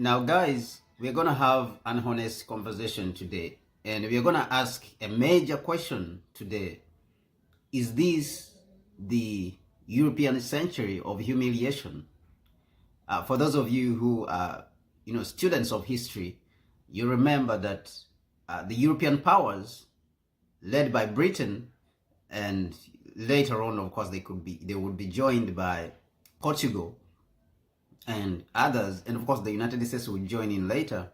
Now, guys, we're going to have an honest conversation today, and we're going to ask a major question today. Is this the European century of humiliation? For those of you who are, students of history, you remember that the European powers, led by Britain, and later on, of course, they would be joined by Portugal and others, and of course the United States would join in later.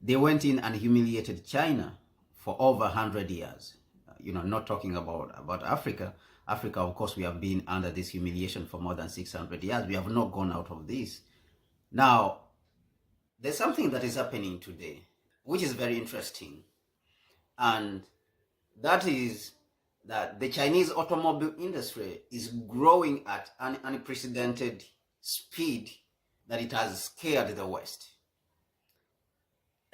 They went in and humiliated China for over 100 years. Not talking about Africa. Africa, of course, we have been under this humiliation for more than 600 years. We have not gone out of this. Now, there's something that is happening today, which is very interesting. And that is that the Chinese automobile industry is growing at an unprecedented speed that it has scared the West.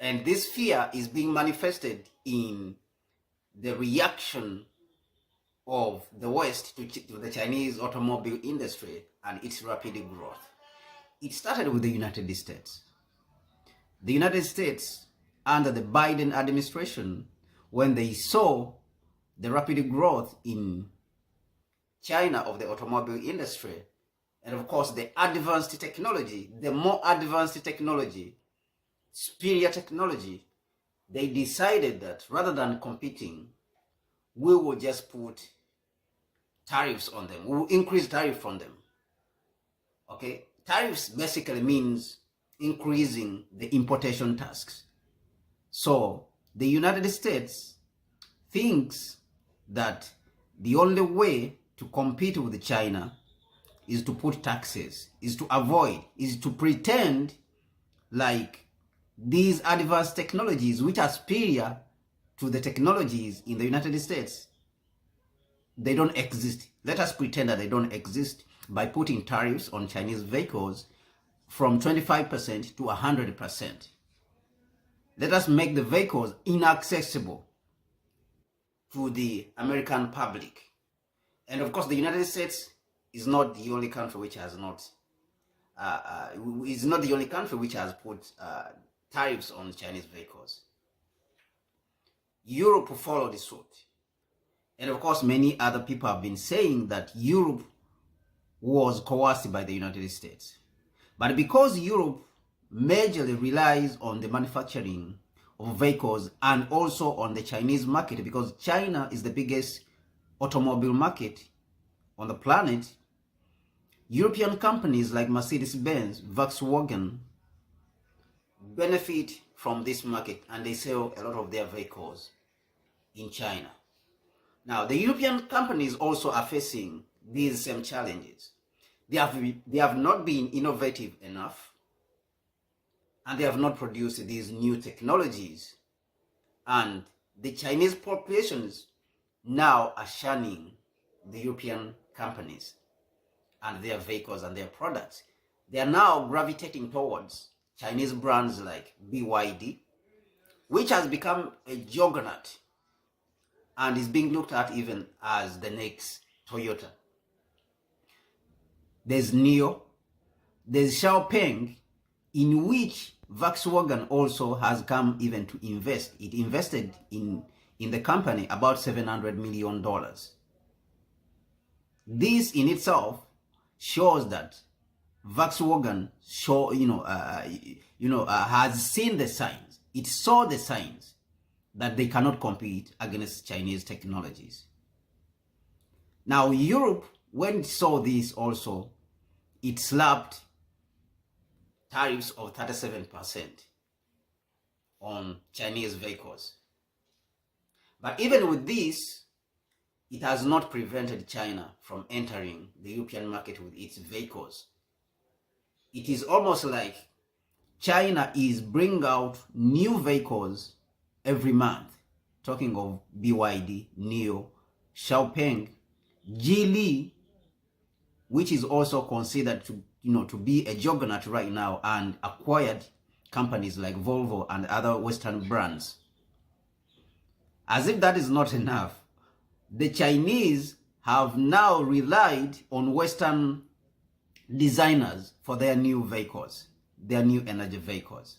And this fear is being manifested in the reaction of the West to the Chinese automobile industry and its rapid growth. It started with the United States. The United States, under the Biden administration, when they saw the rapid growth in China of the automobile industry, and of course the advanced technology, the more advanced technology, superior technology, they decided that rather than competing, we will just put tariffs on them. We will increase tariff on them. Okay? Tariffs basically means increasing the importation taxes. So the United States thinks that the only way to compete with China is to put taxes, is to avoid, is to pretend like these advanced technologies, which are superior to the technologies in the United States, they don't exist. Let us pretend that they don't exist by putting tariffs on Chinese vehicles from 25% to 100%. Let us make the vehicles inaccessible to the American public. And of course, the United States is not the only country which has not put tariffs on Chinese vehicles. Europe followed suit. And of course, many other people have been saying that Europe was coerced by the United States. But because Europe majorly relies on the manufacturing of vehicles and also on the Chinese market, because China is the biggest automobile market on the planet, European companies like Mercedes-Benz, Volkswagen benefit from this market, and they sell a lot of their vehicles in China. Now, the European companies also are facing these same challenges. They have not been innovative enough, and they have not produced these new technologies. And the Chinese populations now are shunning the European companies and their vehicles and their products. They are now gravitating towards Chinese brands like BYD, which has become a juggernaut and is being looked at even as the next Toyota. There's NIO, there's Xiaopeng, in which Volkswagen also has come even to invest. It invested in the company about $700 million. This in itself shows that Volkswagen has seen the signs. It saw the signs that they cannot compete against Chinese technologies. Now, Europe, when it saw this also, it slapped tariffs of 37% on Chinese vehicles. But even with this, it has not prevented China from entering the European market with its vehicles. It is almost like China is bringing out new vehicles every month. Talking of BYD, NIO, Xiaopeng, Geely, which is also considered to be a juggernaut right now, and acquired companies like Volvo and other Western brands. As if that is not enough, the Chinese have now relied on Western designers for their new vehicles. their new energy vehicles.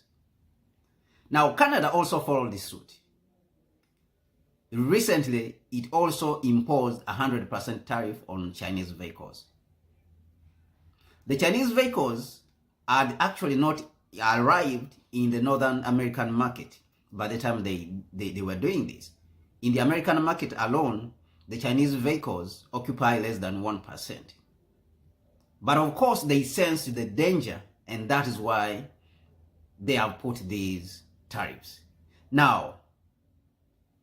Now, Canada also followed this suit. Recently, it also imposed a 100% tariff on Chinese vehicles. The Chinese vehicles had actually not arrived in the Northern American market by the time they were doing this. In the American market alone, the Chinese vehicles occupy less than 1%. But of course, they sensed the danger, and that is why they have put these tariffs. Now,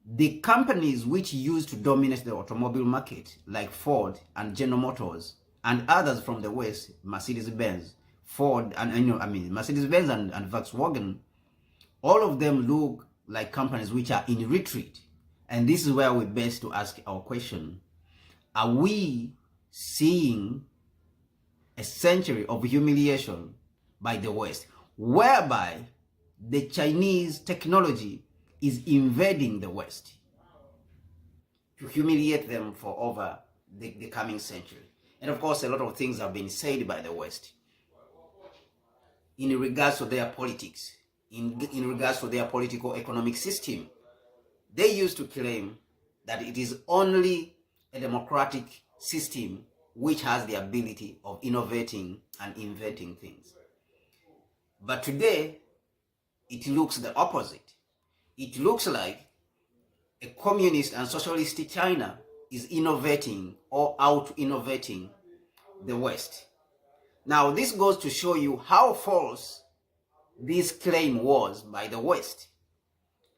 the companies which used to dominate the automobile market, like Ford and General Motors, and others from the West, Mercedes-Benz, Ford, and Mercedes-Benz and Volkswagen, all of them look like companies which are in retreat. And this is where we best to ask our question: are we seeing a century of humiliation by the West, whereby the Chinese technology is invading the West to humiliate them for over the coming century? And of course, a lot of things have been said by the West in regards to their politics, in regards to their political economic system. They used to claim that it is only a democratic system which has the ability of innovating and inventing things. But today, it looks the opposite. It looks like a communist and socialist China is innovating or out-innovating the West. Now, this goes to show you how false this claim was by the West.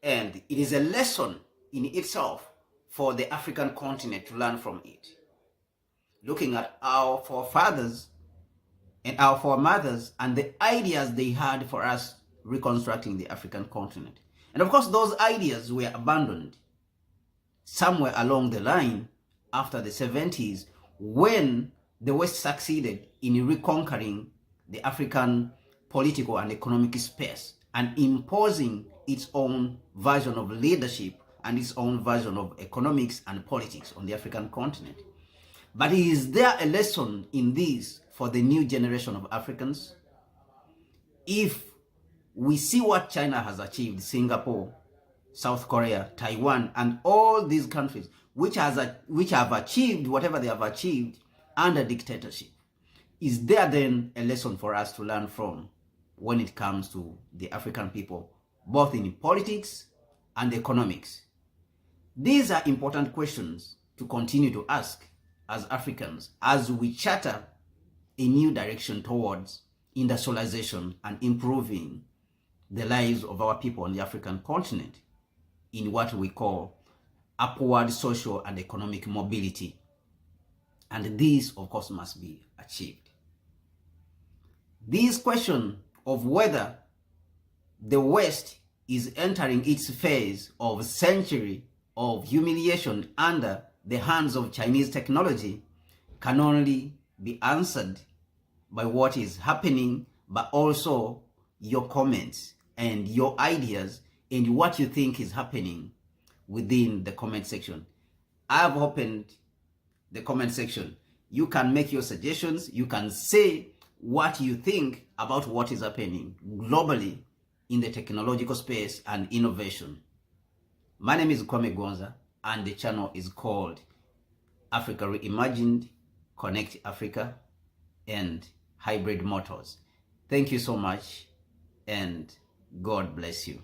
And it is a lesson in itself for the African continent to learn from it. Looking at our forefathers and our foremothers and the ideas they had for us reconstructing the African continent. And of course, those ideas were abandoned somewhere along the line after the 70s, when the West succeeded in reconquering the African political and economic space and imposing its own version of leadership and its own version of economics and politics on the African continent. But is there a lesson in this for the new generation of Africans? If we see what China has achieved, Singapore, South Korea, Taiwan, and all these countries which have achieved whatever they have achieved under dictatorship, is there then a lesson for us to learn from when it comes to the African people, both in politics and economics? These are important questions to continue to ask as Africans as we charter a new direction towards industrialization and improving the lives of our people on the African continent in what we call upward social and economic mobility. And this, of course, must be achieved. This question of whether the West is entering its phase of century of humiliation under the hands of Chinese technology can only be answered by what is happening, but also your comments and your ideas and what you think is happening within the comment section. I have opened the comment section. You can make your suggestions. You can say what you think about what is happening globally in the technological space and innovation. My name is Kwame Gonza, and the channel is called Africa Reimagined, Connect Africa, and Hybrid Motors. Thank you so much, and God bless you.